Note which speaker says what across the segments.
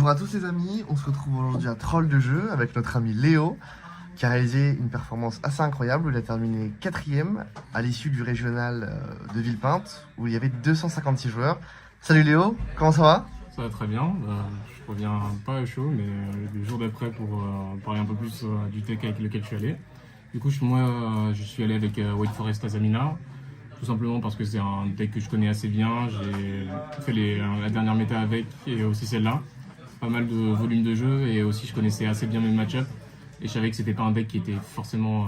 Speaker 1: Bonjour à tous les amis, on se retrouve aujourd'hui à Troll de jeu avec notre ami Léo qui a réalisé une performance assez incroyable où il a terminé 4ème à l'issue du régional de Villepinte où il y avait 256 joueurs. Salut Léo, comment ça va?
Speaker 2: Ça va très bien, je reviens pas à chaud mais le jour d'après pour parler un peu plus du deck avec lequel je suis allé. Du coup je suis allé avec White Forest Azamina, tout simplement parce que c'est un deck que je connais assez bien, j'ai fait la dernière méta avec et aussi celle-là. Pas mal de volume de jeu et aussi je connaissais assez bien mes match-ups et je savais que c'était pas un deck qui était forcément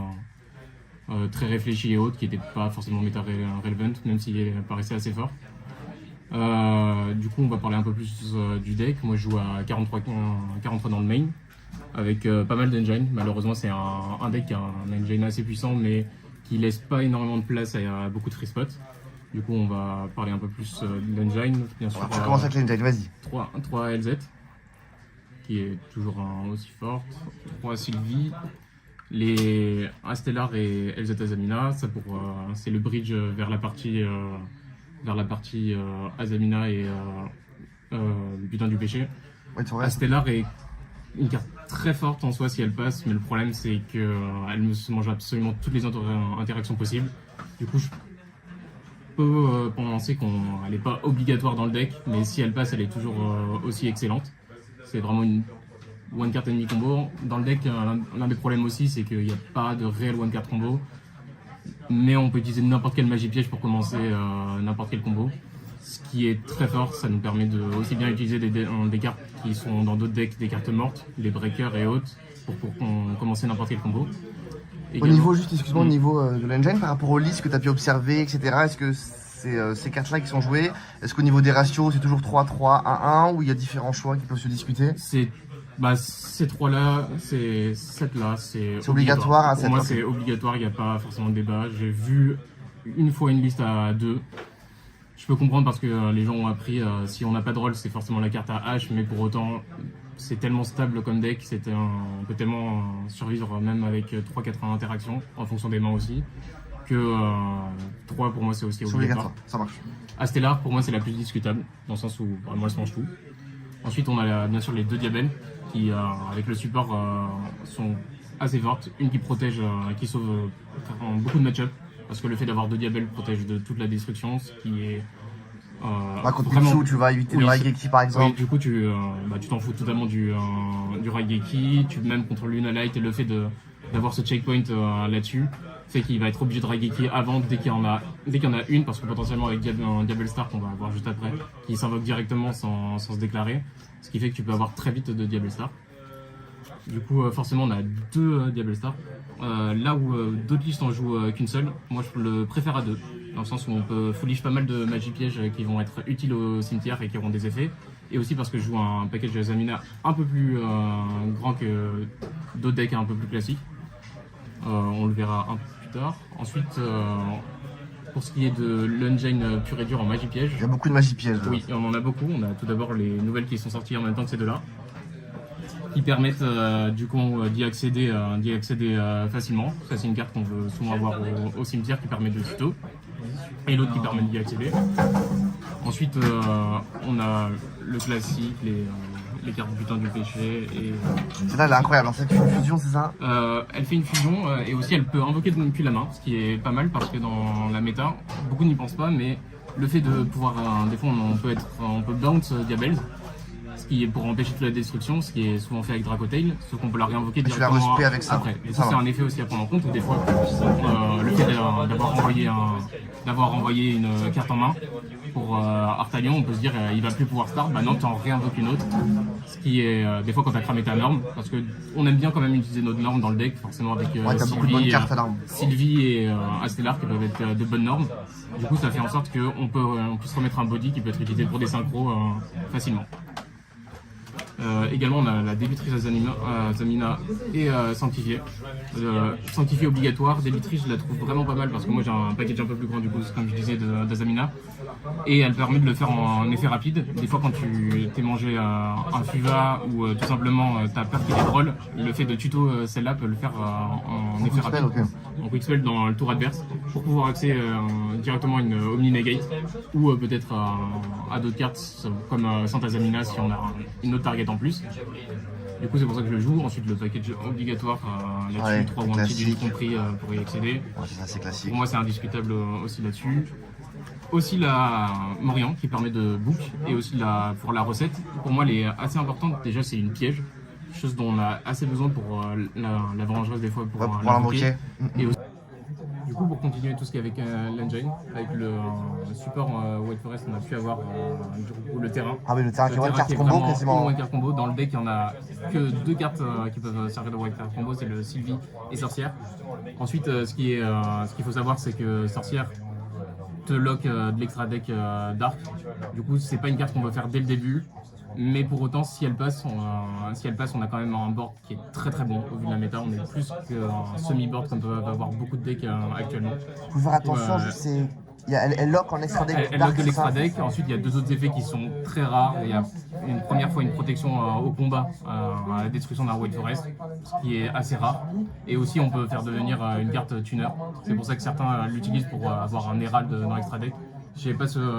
Speaker 2: très réfléchi et autres, qui était pas forcément méta relevant, même s'il paraissait assez fort. Du coup on va parler un peu plus du deck. Moi je joue à 43 dans le main avec pas mal d'engine. Malheureusement c'est un deck qui a un engine assez puissant mais qui laisse pas énormément de place à beaucoup de free spots. Du coup on va parler un peu plus de l'engine. Bien sûr,
Speaker 1: Tu commences avec l'engine, vas-y.
Speaker 2: 3 LZ qui est toujours aussi forte, 3 Sylvie, les Astellar et LZ Azamina, c'est le bridge vers la partie Azamina et le butin du péché.
Speaker 1: Ouais,
Speaker 2: Astellar est une carte très forte en soi si elle passe, mais le problème c'est qu'elle me mange absolument toutes les interactions possibles. Du coup je peux penser qu'elle n'est pas obligatoire dans le deck, mais si elle passe elle est toujours aussi excellente. C'est vraiment une one card enemy combo. Dans le deck, l'un des problèmes aussi, c'est qu'il n'y a pas de réel one card combo. Mais on peut utiliser n'importe quelle magie piège pour commencer n'importe quel combo. Ce qui est très fort, ça nous permet de aussi bien utiliser des cartes qui sont dans d'autres decks, des cartes mortes, les breakers et autres, pour commencer n'importe quel combo.
Speaker 1: Au niveau, juste excuse-moi, au niveau de l'engine, par rapport aux listes que tu as pu observer, etc., est-ce que c'est ces cartes-là qui sont jouées? Est-ce qu'au niveau des ratios, c'est toujours 3-3, 1-1 ou il y a différents choix qui peuvent se discuter?
Speaker 2: Ces 3-là, ces 7-là, c'est
Speaker 1: obligatoire à 7.
Speaker 2: Pour moi, c'est obligatoire, il n'y a pas forcément de débat. J'ai vu une fois une liste à 2. Je peux comprendre parce que les gens ont appris, si on n'a pas de rôle, c'est forcément la carte à H, mais pour autant, c'est tellement stable comme deck, on peut tellement survivre même avec 3-4 interactions, en fonction des mains aussi, que 3 pour moi c'est aussi obligatoire.
Speaker 1: Ça marche.
Speaker 2: Astellar pour moi c'est la plus discutable, dans le sens où vraiment elle se mange tout. Ensuite on a bien sûr les 2 diabelles qui avec le support sont assez fortes. Une qui protège, qui sauve beaucoup de match-up, parce que le fait d'avoir 2 diabelles protège de toute la destruction, ce qui est
Speaker 1: contre vraiment... tu vas éviter le Raigeki par exemple.
Speaker 2: Oui, du coup tu t'en fous totalement du Raigeki, même contre Luna Light, et le fait d'avoir ce checkpoint là-dessus fait qu'il va être obligé de Raigeki avant dès qu'il y en a une, parce que potentiellement avec un Diablo Star qu'on va voir juste après, qui s'invoque directement sans se déclarer, ce qui fait que tu peux avoir très vite de Diablo Star. Du coup forcément on a 2 Diablo Star. Là où d'autres listes en jouent qu'une seule, moi je le préfère à 2, dans le sens où on peut foolish pas mal de magie pièges qui vont être utiles au cimetière et qui auront des effets, et aussi parce que je joue un package de Azamina un peu plus grand que d'autres decks un peu plus classiques. On le verra un peu plus tard. Ensuite, pour ce qui est de l'engine pur et dur en magie piège,
Speaker 1: il y a beaucoup de magie piège.
Speaker 2: Oui, on en a beaucoup. On a tout d'abord les nouvelles qui sont sorties en même temps que ces deux-là, qui permettent du coup d'y accéder facilement. Ça c'est une carte qu'on veut souvent avoir au cimetière, qui permet de tuto, et l'autre qui permet d'y accéder. Ensuite on a le classique, les cartes butin du péché, et
Speaker 1: celle-là elle est incroyable, ça fait une fusion, c'est ça?
Speaker 2: Elle fait une fusion et aussi elle peut invoquer depuis la main, ce qui est pas mal parce que dans la méta beaucoup n'y pensent pas, mais le fait de pouvoir des fois on peut bounce Diabels, ce qui est pour empêcher toute la destruction, ce qui est souvent fait avec Dracotail, sauf qu'on peut la réinvoquer directement
Speaker 1: avec ça.
Speaker 2: Après. Et ça c'est un effet aussi à prendre en compte, où des fois le fait d'avoir envoyé une carte en main pour Artalion, on peut se dire il va plus pouvoir start, bah non, tu en réinvoques une autre, ce qui est des fois quand tu as cramé ta norme, parce que on aime bien quand même utiliser notre norme dans le deck, forcément avec Sylvie et Astellar qui peuvent être de bonnes normes. Du coup ça fait en sorte qu'on puisse remettre un body qui peut être utilisé pour des synchros facilement. Également on a la débitrice Azamina et sanctifiée. Sanctifiée obligatoire, débitrice je la trouve vraiment pas mal parce que moi j'ai un package un peu plus grand du coup, comme je disais, d'Azamina, et elle permet de le faire en effet rapide. Des fois quand tu t'es mangé un Fuva ou tout simplement t'as peur qu'il ait drôle, le fait de tuto celle-là peut le faire en effet rapide. Donc quick spell dans le tour adverse pour pouvoir accéder directement à une Omni Negate, ou peut-être à d'autres cartes comme Santa Azamina si on a une autre target en plus. Du coup, c'est pour ça que je le joue. Ensuite, le package obligatoire là-dessus,
Speaker 1: Ouais,
Speaker 2: 3 Wanted
Speaker 1: classique.
Speaker 2: compris pour y accéder.
Speaker 1: Ouais, ça c'est classique.
Speaker 2: Pour moi, c'est indiscutable aussi là-dessus. Aussi la Morian qui permet de book et aussi pour la recette. Pour moi, elle est assez importante. Déjà, c'est une piège, chose dont on a assez besoin pour la vengeresse des fois pour
Speaker 1: Ouais, pour pouvoir
Speaker 2: l'invoquer.
Speaker 1: l'invoquer.
Speaker 2: Et aussi, du coup, pour continuer tout ce qui est avec l'engine, avec le support White Forest, on a pu avoir du coup, le terrain.
Speaker 1: Ah oui, le terrain qui est one card
Speaker 2: qui est
Speaker 1: combo
Speaker 2: vraiment
Speaker 1: quasiment.
Speaker 2: une one card combo. Dans le deck, il n'y en a que 2 cartes qui peuvent servir de white card combo, c'est le Sylvie et Sorcière. Ensuite, ce qu'il faut savoir, c'est que Sorcière te lock de l'extra deck Dark. Du coup, c'est pas une carte qu'on va faire dès le début. Mais pour autant, si elle passe, on a quand même un board qui est très très bon au vu de la méta. On est plus qu'un semi-board comme peuvent avoir beaucoup de decks actuellement.
Speaker 1: Faut faire attention, juste c'est. Elle lock en extra deck.
Speaker 2: Elle
Speaker 1: Dark,
Speaker 2: lock de
Speaker 1: c'est
Speaker 2: l'extra
Speaker 1: ça
Speaker 2: deck. Ensuite, il y a 2 autres effets qui sont très rares. Il y a une première fois une protection au combat, à la destruction d'un White Forest, ce qui est assez rare. Et aussi, on peut faire devenir une carte tuner. C'est pour ça que certains l'utilisent pour avoir un Herald dans l'extra deck.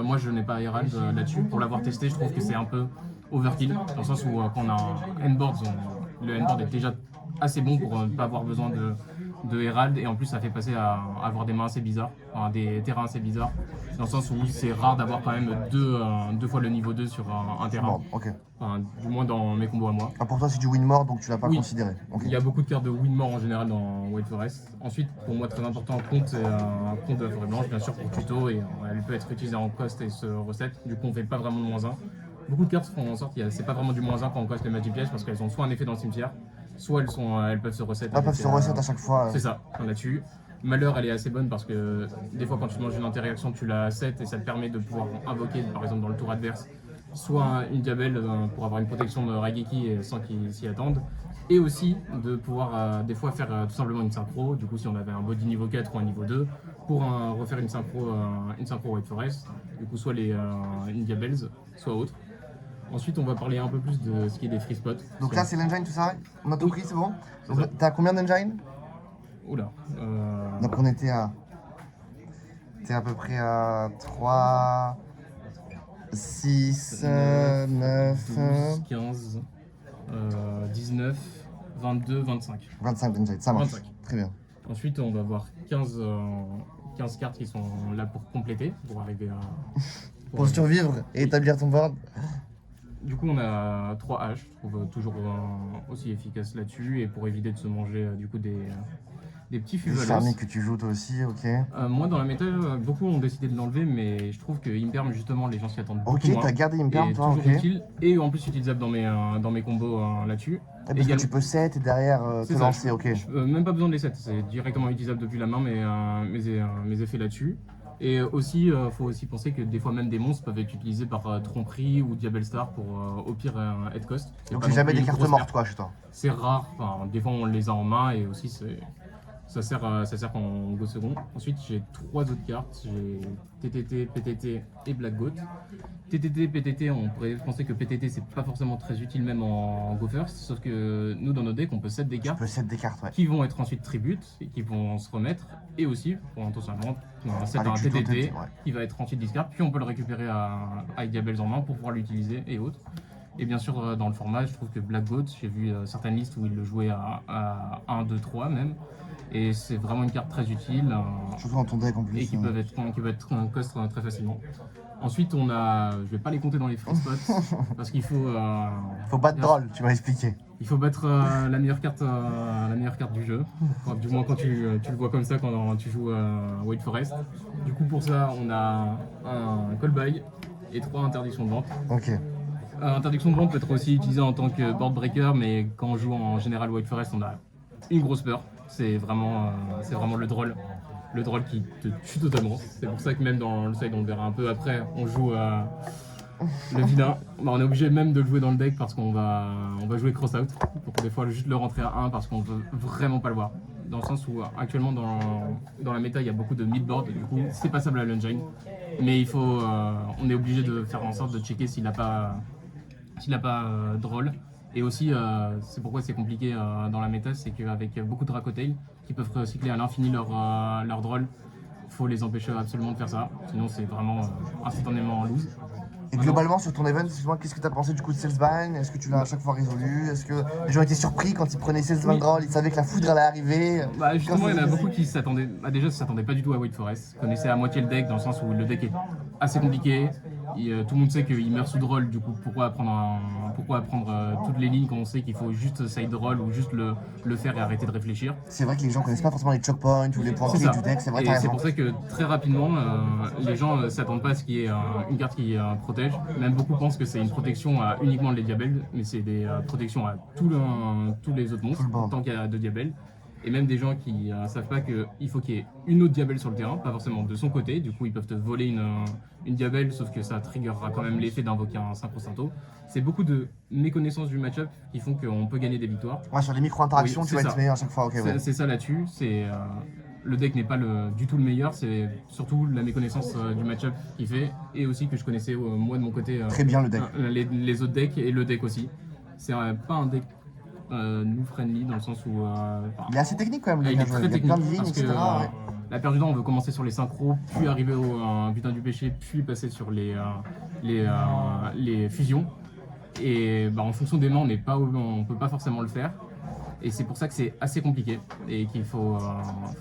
Speaker 2: Moi, je n'ai pas Herald là-dessus. Pour l'avoir testé, je trouve que c'est un peu overkill, dans le sens où quand on a un endboard, le endboard est déjà assez bon pour ne pas avoir besoin de Herald, et en plus ça fait passer à avoir des mains assez bizarres, enfin, des terrains assez bizarres, dans le sens où c'est rare d'avoir quand même deux fois le niveau 2 sur un terrain,
Speaker 1: Bon, ok.
Speaker 2: enfin, du moins dans mes combos à moi.
Speaker 1: Ah, pour toi, c'est du win more, donc tu l'as pas
Speaker 2: Oui.
Speaker 1: considéré. Ok.
Speaker 2: Il y a beaucoup de cartes de Winmore en général dans White Forest. Ensuite, pour moi, très important, compte, c'est un compte de la forêt blanche, bien sûr, pour tuto, et elle peut être utilisée en cost et se recette. Du coup, on fait pas vraiment de moins 1. Beaucoup de cartes font en sorte que c'est pas vraiment du moins 1 quand on coste les Magic Pièges, parce qu'elles ont soit un effet dans le cimetière, soit elles peuvent se recette.
Speaker 1: Elles peuvent se reset à chaque fois.
Speaker 2: C'est ça, là-dessus. Malheur, elle est assez bonne parce que des fois, quand tu manges une interaction, tu la set et ça te permet de pouvoir invoquer, par exemple, dans le tour adverse, soit une Diabelle pour avoir une protection de Raigeki sans qu'ils s'y attendent, et aussi de pouvoir des fois faire tout simplement une synchro. Du coup, si on avait un body niveau 4 ou un niveau 2, pour refaire une synchro White Forest, du coup, soit une Diabelles, soit autre. Ensuite, on va parler un peu plus de ce qui est des free spots.
Speaker 1: Donc là, c'est l'engine, tout ça. On a tout
Speaker 2: Oui.
Speaker 1: pris, c'est bon.
Speaker 2: C'est
Speaker 1: Donc
Speaker 2: ça.
Speaker 1: t'as combien d'engine?
Speaker 2: Oula.
Speaker 1: Donc on était à. T'es à peu près à 3, 6, 9,
Speaker 2: 12, 15, 19, 22, 25.
Speaker 1: 25 d'engine, ça marche.
Speaker 2: 25.
Speaker 1: Très bien.
Speaker 2: Ensuite, on va avoir 15 cartes qui sont là pour compléter, pour arriver à.
Speaker 1: Pour survivre et établir ton board.
Speaker 2: Du coup, on a 3 H, je trouve toujours aussi efficace là-dessus, et pour éviter de se manger du coup des petits
Speaker 1: Les
Speaker 2: fuvalos.
Speaker 1: charniers que tu joues toi aussi, ok.
Speaker 2: Moi, dans la méta, beaucoup ont décidé de l'enlever, mais je trouve que Imperm, justement, les gens s'y attendent beaucoup
Speaker 1: Ok,
Speaker 2: moins.
Speaker 1: t'as gardé
Speaker 2: Et
Speaker 1: Imperm toi,
Speaker 2: toujours
Speaker 1: ok.
Speaker 2: utile, et en plus utilisable dans mes combos là-dessus.
Speaker 1: Et parce que tu peux set et derrière
Speaker 2: C'est
Speaker 1: te
Speaker 2: ça,
Speaker 1: lancer, ok.
Speaker 2: Même pas besoin de les sets, c'est directement utilisable depuis la main, mes effets là-dessus. Et aussi, faut aussi penser que des fois même des monstres peuvent être utilisés par Tromperie ou Diabel Star pour au pire head cost.
Speaker 1: Donc
Speaker 2: pas
Speaker 1: c'est
Speaker 2: non
Speaker 1: jamais
Speaker 2: plus
Speaker 1: des
Speaker 2: une
Speaker 1: cartes
Speaker 2: grosse
Speaker 1: mortes
Speaker 2: carte.
Speaker 1: quoi chez toi.
Speaker 2: C'est rare, enfin, des fois on les a en main et aussi ça sert quand on go second. Ensuite j'ai 3 autres cartes, j'ai TTT, PTT et Black Goat. TTT, PTT, on pourrait penser que PTT c'est pas forcément très utile même en go first, sauf que nous dans nos decks on peut set des
Speaker 1: Tu
Speaker 2: cartes
Speaker 1: peux set des cartes, ouais.
Speaker 2: qui vont être ensuite tributes et qui vont se remettre, et aussi pour tout simplement on set
Speaker 1: Avec
Speaker 2: un
Speaker 1: du
Speaker 2: TTT
Speaker 1: TTT, ouais.
Speaker 2: qui va être ensuite discard, puis on peut le récupérer avec Diabels en main pour pouvoir l'utiliser et autres. Et bien sûr dans le format, je trouve que Black Goat, j'ai vu certaines listes où il le jouait à 1, 2, 3 même, et c'est vraiment une carte très utile
Speaker 1: Surtout dans ton deck en plus.
Speaker 2: et qui peut être un cost très facilement. Ensuite je vais pas les compter dans les free spots parce qu'il faut
Speaker 1: Faut battre Droll, tu m'as expliqué.
Speaker 2: il faut battre la meilleure carte du jeu, enfin, du moins quand tu le vois comme ça quand tu joues White Forest. Du coup pour ça on a un call buy et 3 interdictions de vente.
Speaker 1: Ok.
Speaker 2: Interdiction de vente peut être aussi utilisée en tant que board breaker, mais quand on joue en général White Forest on a une grosse peur, c'est vraiment le drôle qui te tue totalement. C'est pour ça que même dans le side, on le verra un peu après, on joue le vilain. Bah, on est obligé même de le jouer dans le deck parce qu'on va jouer cross out pour des fois juste le rentrer à 1 parce qu'on veut vraiment pas le voir. Dans le sens où actuellement dans la méta il y a beaucoup de mid-board, du coup c'est passable à l'engine, mais on est obligé de faire en sorte de checker s'il n'a pas drôle. Et aussi, c'est pourquoi c'est compliqué dans la méta, c'est qu'avec beaucoup de Dracotail qui peuvent recycler à l'infini leur drôle, il faut les empêcher absolument de faire ça, sinon c'est vraiment instantanément en lose.
Speaker 1: Et globalement, sur ton event, excuse-moi, qu'est-ce que tu as pensé du coup de Salesbind? Est-ce que tu l'as à chaque fois résolu? Est-ce que les gens étaient surpris quand ils prenaient Salesbind Roll? Ils savaient que la foudre allait arriver?
Speaker 2: Bah justement, il y en a
Speaker 1: Quand
Speaker 2: beaucoup qui s'attendaient, déjà, s'attendaient pas du tout à Wake Forest. Ils connaissaient à moitié le deck dans le sens où le deck est assez compliqué. Tout le monde sait qu'il meurt sous roll, du coup pourquoi apprendre toutes les lignes quand on sait qu'il faut juste side roll ou juste le faire et arrêter de réfléchir.
Speaker 1: c'est vrai que les gens connaissent pas forcément les choke points ou les points
Speaker 2: C'est
Speaker 1: clés
Speaker 2: ça.
Speaker 1: du deck, c'est vrai,
Speaker 2: Et
Speaker 1: t'as
Speaker 2: c'est
Speaker 1: raison.
Speaker 2: pour ça que très rapidement, les gens s'attendent pas à ce qu'il y ait une carte qui protège. Même beaucoup pensent que c'est une protection à uniquement les diabelles, mais c'est des protections à tous les autres monstres,
Speaker 1: Tout le board.
Speaker 2: tant qu'il y a 2 diabelles. Et même des gens qui savent pas qu'il faut qu'il y ait une autre diabelle sur le terrain, pas forcément de son côté. Du coup, ils peuvent te voler une diabelle, sauf que ça triggerera quand même l'effet d'invoquer un synchro synto. C'est beaucoup de méconnaissances du match-up qui font qu'on peut gagner des victoires.
Speaker 1: Ouais, sur les micro-interactions,
Speaker 2: Oui,
Speaker 1: tu vas
Speaker 2: c'est
Speaker 1: être
Speaker 2: ça.
Speaker 1: meilleur à chaque fois, ok, ouais.
Speaker 2: C'est ça là-dessus. Le deck n'est pas du tout le meilleur, c'est surtout la méconnaissance du match-up qui fait, et aussi que je connaissais moi de mon côté
Speaker 1: Très bien le deck.
Speaker 2: les autres decks et le deck aussi. C'est pas un deck nous friendly dans le sens où
Speaker 1: Il est assez technique quand même, le
Speaker 2: il
Speaker 1: deck
Speaker 2: est
Speaker 1: à jouer.
Speaker 2: très
Speaker 1: Il y a plein
Speaker 2: technique
Speaker 1: de lignes,
Speaker 2: parce que
Speaker 1: etc. Ouais.
Speaker 2: la plupart du temps on veut commencer sur les synchros, puis arriver au butin du péché, puis passer sur les fusions. Et en fonction des mains, on peut pas forcément le faire. Et c'est pour ça que c'est assez compliqué et qu'il faut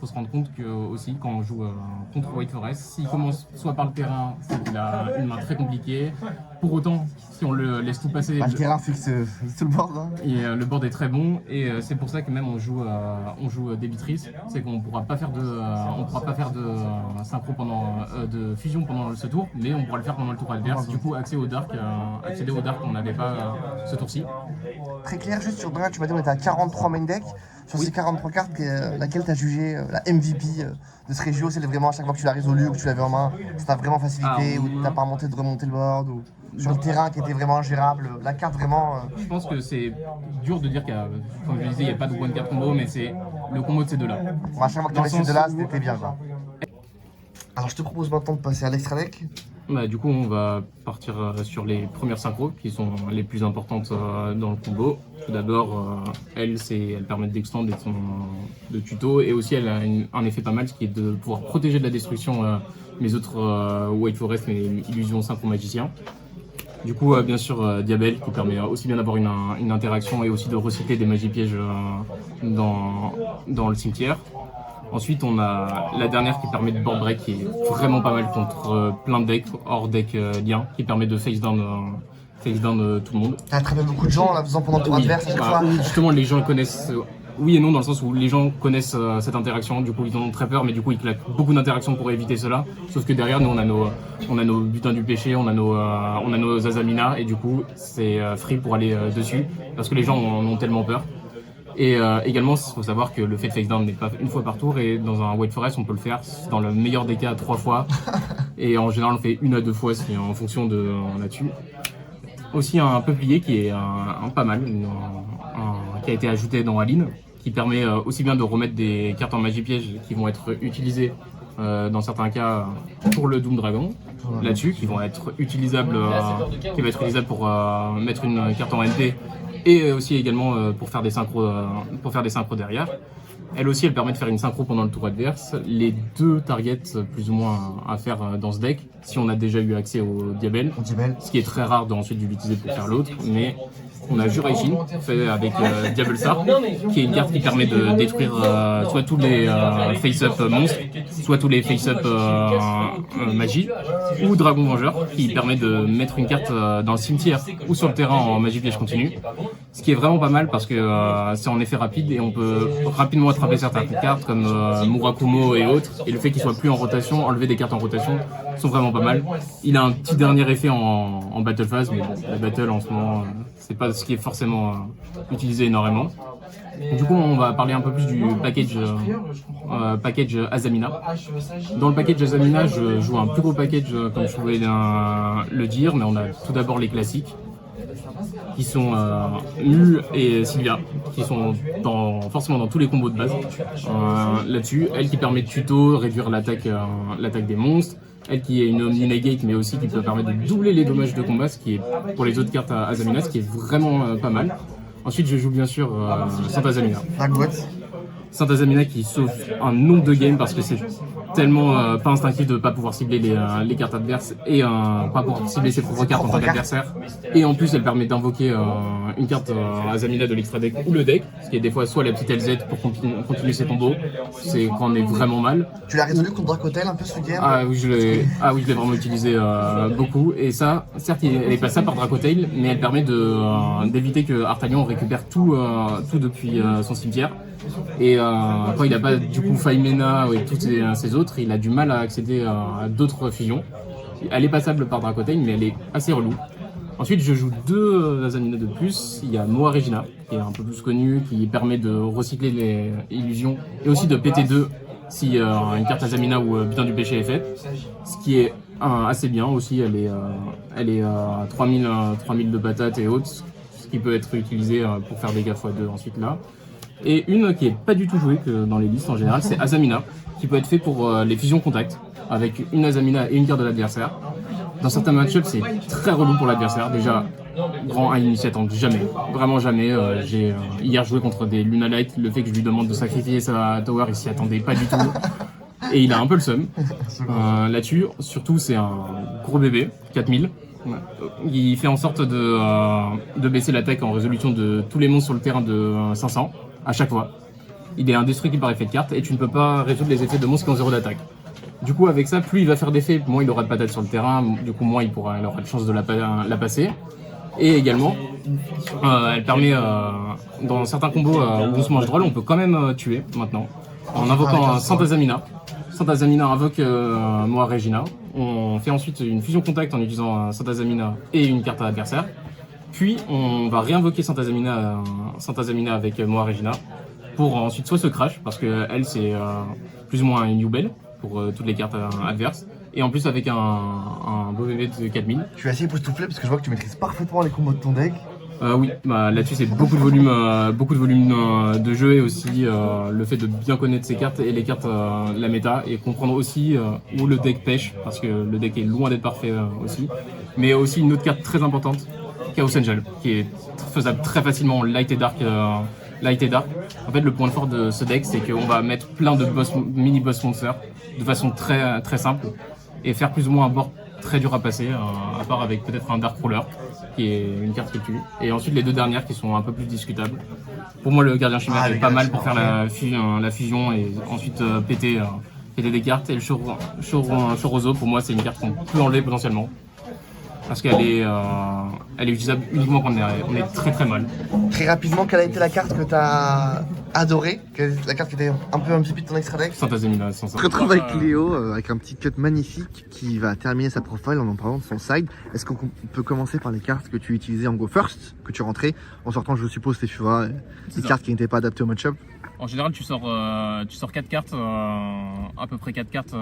Speaker 2: se rendre compte que aussi quand on joue contre White Forest, s'il commence soit par le terrain, c'est qu'il a une main très compliquée. Pour autant, si on le laisse tout passer,
Speaker 1: Bah, le terrain fixe tout le board. Hein.
Speaker 2: le board est très bon et c'est pour ça que même on joue débitrice, c'est qu'on pourra pas faire de synchro de fusion pendant ce tour, mais on pourra le faire pendant le tour adverse. Du coup, accéder au dark, on n'avait pas ce tour-ci.
Speaker 1: Très clair, juste sur Drea, tu m'as dit on était à 43 main deck. Sur ces 43 cartes, laquelle tu as jugé la MVP de ce régio? C'est vraiment à chaque fois que tu l'as résolu ou que tu l'avais en main, ça t'a vraiment facilité ou t'as pas remonté de remonter le board ou sur le terrain qui était vraiment ingérable, la carte vraiment.
Speaker 2: Je pense que c'est dur de dire comme je le disais, il n'y a pas de one card combo, mais c'est le combo de ces deux-là.
Speaker 1: À chaque fois que tu
Speaker 2: Dans
Speaker 1: avais
Speaker 2: le
Speaker 1: ces
Speaker 2: sens
Speaker 1: deux-là,
Speaker 2: où-
Speaker 1: c'était bien quoi. Alors je te propose maintenant de passer à l'extra deck.
Speaker 2: Du coup, on va partir sur les premières synchros qui sont les plus importantes dans le combo. Tout d'abord, elle permet d'extendre de tuto et aussi elle a un effet pas mal, ce qui est de pouvoir protéger de la destruction mes autres White Forest, mes illusions synchro magiciens. Du coup, bien sûr, Diabel qui permet aussi bien d'avoir une interaction et aussi de recycler des magies pièges dans le cimetière. Ensuite, on a la dernière qui permet de board break, qui est vraiment pas mal contre plein de decks, hors deck lien, qui permet de face down tout le monde.
Speaker 1: T'as attrapé beaucoup de gens en la faisant pendant le tour
Speaker 2: Oui,
Speaker 1: adverse à chaque fois.
Speaker 2: où justement les gens connaissent, oui et non, dans le sens où les gens connaissent cette interaction, du coup ils en ont très peur, mais du coup ils claquent beaucoup d'interactions pour éviter cela. Sauf que derrière nous on a nos butins du péché, on a nos Azamina, et du coup c'est free pour aller dessus, parce que les gens en ont tellement peur. Et également, il faut savoir que le fait de face down n'est pas une fois par tour, et dans un White Forest, on peut le faire dans le meilleur des cas 3 fois. Et en général, on fait 1 à 2 fois en fonction de là-dessus. Aussi un peuplier qui est un pas mal, qui a été ajouté dans Aline, qui permet aussi bien de remettre des cartes en magie piège qui vont être utilisées dans certains cas pour le Doom Dragon là-dessus, qui vont être utilisables, pour mettre une carte en NP, et aussi également pour faire des synchros derrière. Elle aussi, elle permet de faire une synchro pendant le tour adverse. Les 2 targets plus ou moins à faire dans ce deck, si on a déjà eu accès au Diabel, ce qui est très rare d'ensuite l'utiliser pour faire l'autre, mais on a Juraishin fait avec Diabel Star, qui est une carte qui permet de détruire soit tous les face-up monstres, soit tous les face-up magie, ou Dragon Vengeur, qui permet de mettre une carte dans le cimetière ou sur le terrain en magie piège continue. Ce qui est vraiment pas mal parce que c'est en effet rapide et on peut rapidement attraper certaines cartes comme Murakumo et autres. Et le fait qu'il soit plus en rotation, enlever des cartes en rotation, sont vraiment pas mal. Il a un petit dernier effet en battle phase, mais bon, la battle en ce moment, c'est pas ce qui est forcément utilisé énormément. Du coup, on va parler un peu plus du package Azamina. Dans le package Azamina, je joue un plus gros package, comme je pouvais le dire, mais on a tout d'abord les classiques, qui sont Mu et Sylvia, qui sont forcément dans tous les combos de base. Là-dessus, elle qui permet de tuto, réduire l'attaque des monstres. Elle qui est une Omni Negate, mais aussi qui peut permettre de doubler les dommages de combat, ce qui est pour les autres cartes à Azamina, ce qui est vraiment pas mal. Ensuite, je joue bien sûr Saint Azamina. Saint Azamina qui sauve un nombre de games parce que c'est tellement pas instinctif de pas pouvoir cibler les cartes adverses et pas pouvoir cibler ses propres cartes en tant qu'adversaire. Et en plus, elle permet d'invoquer une carte Azamina de l'extra deck ou le deck, ce qui est des fois soit la petite LZ pour continuer ses combos, c'est quand on est vraiment mal.
Speaker 1: Tu l'as résolu contre Dracotel un peu ce week-end?
Speaker 2: Ah oui, je l'ai vraiment utilisé beaucoup. Et ça, certes, elle est passable par Dracotail, mais elle permet d'éviter que Artalion récupère tout depuis son cimetière. Et quand il n'a pas du coup Faimena et toutes ces autres, il a du mal à accéder à d'autres fusions. Elle est passable par Dracotail, mais elle est assez relou. Ensuite, je joue 2 Azamina de plus. Il y a Moa Regina, qui est un peu plus connue, qui permet de recycler les illusions et aussi de PT2 si une carte Azamina ou Butin du Péché est faite. Ce qui est assez bien aussi. Elle est à 3000 de patates et autres, ce qui peut être utilisé pour faire des x2 ensuite là. Et une qui est pas du tout jouée que dans les listes en général, c'est Azamina, qui peut être fait pour les fusions contact, avec une Azamina et une carte de l'adversaire. Dans certains match-ups, c'est très relou pour l'adversaire. Déjà, grand 1, il ne s'y attend jamais, vraiment jamais. J'ai hier joué contre des Lunalight, le fait que je lui demande de sacrifier sa tower, il s'y attendait pas du tout. Et il a un peu le seum là-dessus. Surtout, c'est un gros bébé, 4000. Il fait en sorte de baisser l'attaque en résolution de tous les monstres sur le terrain de 500 à chaque fois. Il est indestructible par effet de carte et tu ne peux pas résoudre les effets de monstres qui ont 0 d'attaque. Du coup, avec ça, plus il va faire d'effets, moins il aura de patates sur le terrain, du coup, moins il aura de chance de la passer. Et également, elle permet, dans certains combos où on se mange droll, on peut quand même tuer maintenant, en invoquant Santazamina. Santazamina invoque Moa Regina. On fait ensuite une fusion contact en utilisant Santazamina et une carte à l'adversaire. Puis on va réinvoquer Santazamina avec Moa Regina pour ensuite soit se crash, parce que elle c'est plus ou moins une Yubel pour toutes les cartes adverses. Et en plus avec un beau bébé de 4000.
Speaker 1: Tu vas essayer de souffler parce que je vois que tu maîtrises parfaitement les combos de ton deck.
Speaker 2: Oui, là-dessus c'est beaucoup de volume de jeu et aussi le fait de bien connaître ses cartes et les cartes, la méta, et comprendre aussi où le deck pêche, parce que le deck est loin d'être parfait aussi. Mais aussi une autre carte très importante, Chaos Angel, qui est faisable très facilement en light et dark. En fait, le point fort de ce deck, c'est qu'on va mettre plein de mini-boss monsters de façon très, très simple et faire plus ou moins un board très dur à passer, à part avec peut-être un Dark Ruler, qui est une carte qui tue. Et ensuite, les 2 dernières qui sont un peu plus discutables. Pour moi, le Gardien Chimère est pas mal pour faire la fusion et ensuite péter des cartes. Et le Chorozo, pour moi, c'est une carte qu'on peut enlever potentiellement, parce qu'elle est utilisable uniquement quand on est très très mal.
Speaker 1: Très rapidement, quelle a été la carte que tu as adorée? Quelle est la carte qui était un peu un petit peu de ton extra deck?
Speaker 2: Santazamina, sans ça.
Speaker 1: On se retrouve avec Léo avec un petit cut magnifique qui va terminer sa profile en parlant de son side. Est-ce qu'on peut commencer par les cartes que tu utilisais en Go First, que tu rentrais en sortant, je suppose, tes Fuva, des cartes qui n'étaient pas adaptées au match-up?
Speaker 2: En général, tu sors 4 cartes, à peu près 4 cartes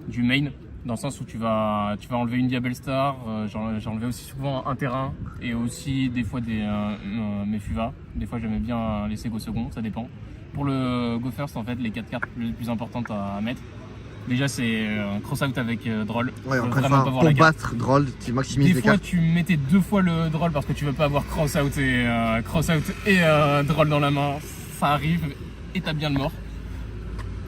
Speaker 2: du main, dans le sens où tu vas enlever une Diabel Star, j'ai enlevé aussi souvent un terrain et aussi des fois mes Fuva. Des fois j'aimais bien laisser Go second, ça dépend. Pour le Go First, en fait, les 4 cartes les plus importantes à mettre, déjà c'est Crossout avec Droll.
Speaker 1: Ouais, encore une fois, pour battre Droll, tu maximises les cartes.
Speaker 2: Des fois tu mettais 2 fois le Droll parce que tu veux pas avoir Crossout et Droll dans la main, ça arrive et t'as bien le mort.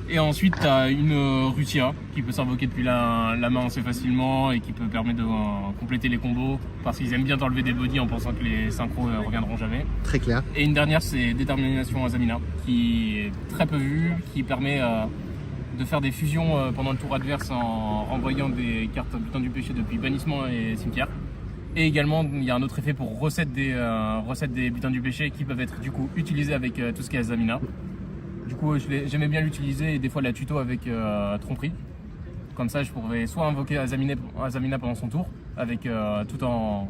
Speaker 2: Et ensuite, tu as une Rutia qui peut s'invoquer depuis la main assez facilement et qui peut permettre de compléter les combos, parce qu'ils aiment bien t'enlever des bodies en pensant que les synchros reviendront jamais.
Speaker 1: Très clair.
Speaker 2: Et une dernière, c'est Détermination Azamina, qui est très peu vue, qui permet de faire des fusions pendant le tour adverse en renvoyant des cartes Butin du Péché depuis Bannissement et Cimetière. Et également, il y a un autre effet pour recette des Butins du Péché qui peuvent être du coup utilisés avec tout ce qui est Azamina. Du coup, j'aimais bien l'utiliser et des fois la tuto avec Tromperie. Comme ça, je pourrais soit invoquer Azamina pendant son tour, avec tout en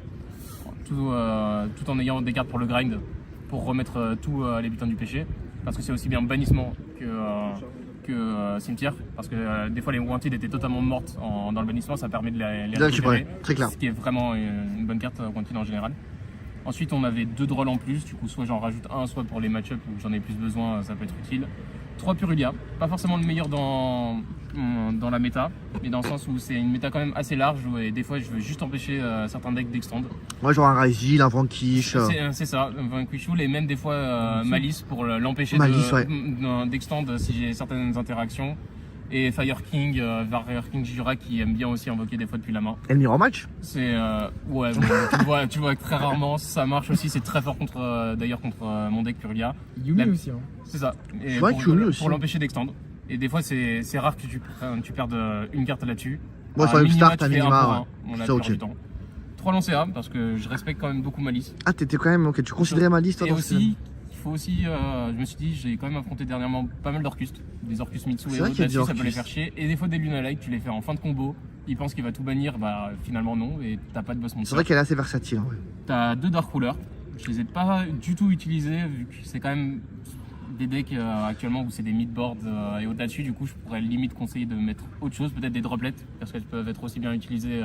Speaker 2: ayant des cartes pour le grind, pour remettre tous les Butins du Péché. Parce que c'est aussi bien Bannissement que Cimetière. Parce que des fois, les Wanted étaient totalement mortes dans le Bannissement, ça permet de les récupérer.
Speaker 1: Très clair.
Speaker 2: Ce qui est vraiment une bonne carte Wanted en général. Ensuite, on avait 2 drôles en plus, du coup, soit j'en rajoute un, soit pour les match-ups où j'en ai plus besoin, ça peut être utile. 3 Purulia, pas forcément le meilleur dans la méta, mais dans le sens où c'est une méta quand même assez large et des fois je veux juste empêcher certains decks d'extend.
Speaker 1: Moi, genre un Raizil, un Vanquish.
Speaker 2: C'est ça, Vanquishul et même des fois Malice pour l'empêcher d'extend si j'ai certaines interactions. Et Fire King, Warrior King Jura qui aime bien aussi invoquer des fois depuis la main.
Speaker 1: Et le Mirror Match?
Speaker 2: C'est ouais, bon, tu vois très rarement, ça marche aussi, c'est très fort contre d'ailleurs contre mon deck Purulia.
Speaker 3: Yumi aussi. Hein.
Speaker 2: C'est ça. Et
Speaker 1: Ouais,
Speaker 2: pour l'empêcher d'extend. Et des fois c'est rare que tu perdes une carte là-dessus.
Speaker 1: Moi, sur le start, à minima,
Speaker 2: on a
Speaker 1: c'est
Speaker 2: la
Speaker 1: ok.
Speaker 2: plupart du temps. 3 lancers A parce que je respecte quand même beaucoup Malice.
Speaker 1: Ah, t'étais quand même, ok, tu considérais Malice toi
Speaker 2: Et
Speaker 1: dans
Speaker 2: aussi, il faut aussi, je me suis dit, j'ai quand même affronté dernièrement pas mal d'Orcust, des Orcus Mitsu
Speaker 1: C'est
Speaker 2: et
Speaker 1: vrai
Speaker 2: autres,
Speaker 1: qu'il y a des
Speaker 2: là-dessus, ça peut les
Speaker 1: Orcus.
Speaker 2: faire chier. Et des fois des Lunalight, tu les fais en fin de combo, ils pensent qu'il va tout bannir, bah finalement non, et t'as pas de boss
Speaker 1: C'est
Speaker 2: monster.
Speaker 1: vrai qu'elle est assez versatile. Ouais.
Speaker 2: T'as 2 Dark Rulers, je les ai pas du tout utilisés, vu que c'est quand même des decks actuellement où c'est des mid-board et au-delà dessus, du coup je pourrais limite conseiller de mettre autre chose, peut-être des droplets, parce qu'elles peuvent être aussi bien utilisées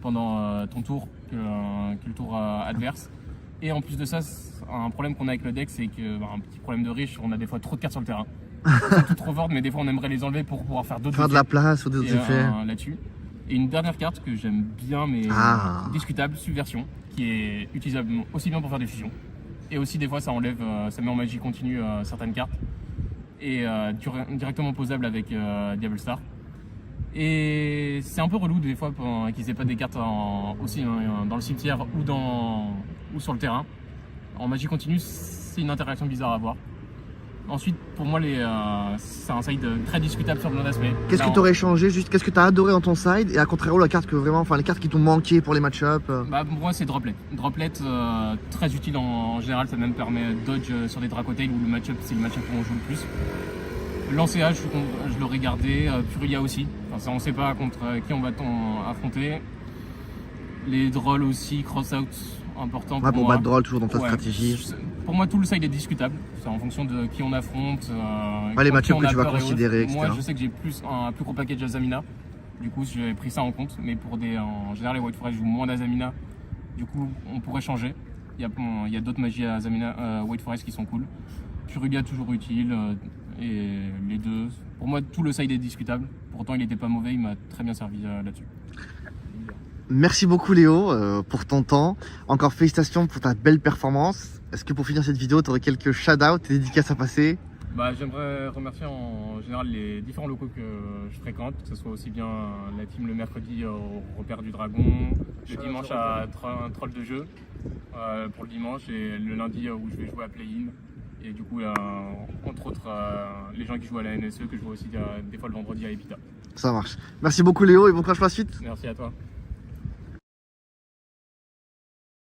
Speaker 2: pendant ton tour que le tour adverse. Et en plus de ça, un problème qu'on a avec le deck, c'est que un petit problème de riche, on a des fois trop de cartes sur le terrain. Elles sont toutes trop fortes, mais des fois on aimerait les enlever pour pouvoir faire d'autres
Speaker 1: Faire de la place ou des
Speaker 2: et,
Speaker 1: autres effets.
Speaker 2: là-dessus. Et une dernière carte que j'aime bien, mais discutable, Subversion, qui est utilisable aussi bien pour faire des fusions. Et aussi des fois ça enlève, ça met en magie continue certaines cartes. Et directement posable avec Diablo Star. Et c'est un peu relou des fois qu'ils aient pas des cartes aussi dans le cimetière ou sur le terrain. En magie continue, c'est une interaction bizarre à voir. Ensuite, pour moi, c'est un side très discutable sur plein d'aspects.
Speaker 1: Qu'est-ce que t'aurais changé juste? Qu'est-ce que t'as adoré dans ton side? Et à contrario, la carte que vraiment, enfin les cartes qui t'ont manqué pour les match-up.
Speaker 2: Bah, pour moi, c'est Droplet. Droplet, très utile en général, ça même permet dodge sur des Dracotail où le match-up, c'est le match-up où on joue le plus. Lancéa, je l'aurais gardé. Purulia aussi. Enfin, ça, on sait pas contre qui on va affronter. Les drolls aussi, cross-out, important
Speaker 1: Ouais, pour
Speaker 2: moi.
Speaker 1: battre Droll, toujours dans ta
Speaker 2: Ouais.
Speaker 1: stratégie.
Speaker 2: Pour moi, tout le side est discutable. C'est en fonction de qui on affronte.
Speaker 1: Ouais, les
Speaker 2: contre qui
Speaker 1: match-ups
Speaker 2: on
Speaker 1: que
Speaker 2: a
Speaker 1: tu vas
Speaker 2: peur et
Speaker 1: considérer,
Speaker 2: autres. Moi,
Speaker 1: etc.
Speaker 2: je sais que j'ai un plus gros package Azamina. Du coup, j'ai pris ça en compte. Mais en général, les White Forest jouent moins d'Azamina. Du coup, on pourrait changer. Il y a d'autres magies à Azamina, White Forest qui sont cool. Purulia, toujours utile. Et les deux. Pour moi, tout le side est discutable. Pourtant, il n'était pas mauvais. Il m'a très bien servi là-dessus.
Speaker 1: Merci beaucoup Léo pour ton temps. Encore félicitations pour ta belle performance. Est-ce que pour finir cette vidéo, tu aurais quelques shout-out et dédicaces à passer?
Speaker 2: Bah, j'aimerais remercier en général les différents locaux que je fréquente, que ce soit aussi bien la team le mercredi au repère du dragon, le dimanche à Troll de jeu pour le dimanche et le lundi où je vais jouer à Play-In. Et du coup, entre autres, les gens qui jouent à la NSE que je vois aussi des fois le vendredi à Epita.
Speaker 1: Ça marche. Merci beaucoup Léo et bon courage pour la suite.
Speaker 2: Merci à toi.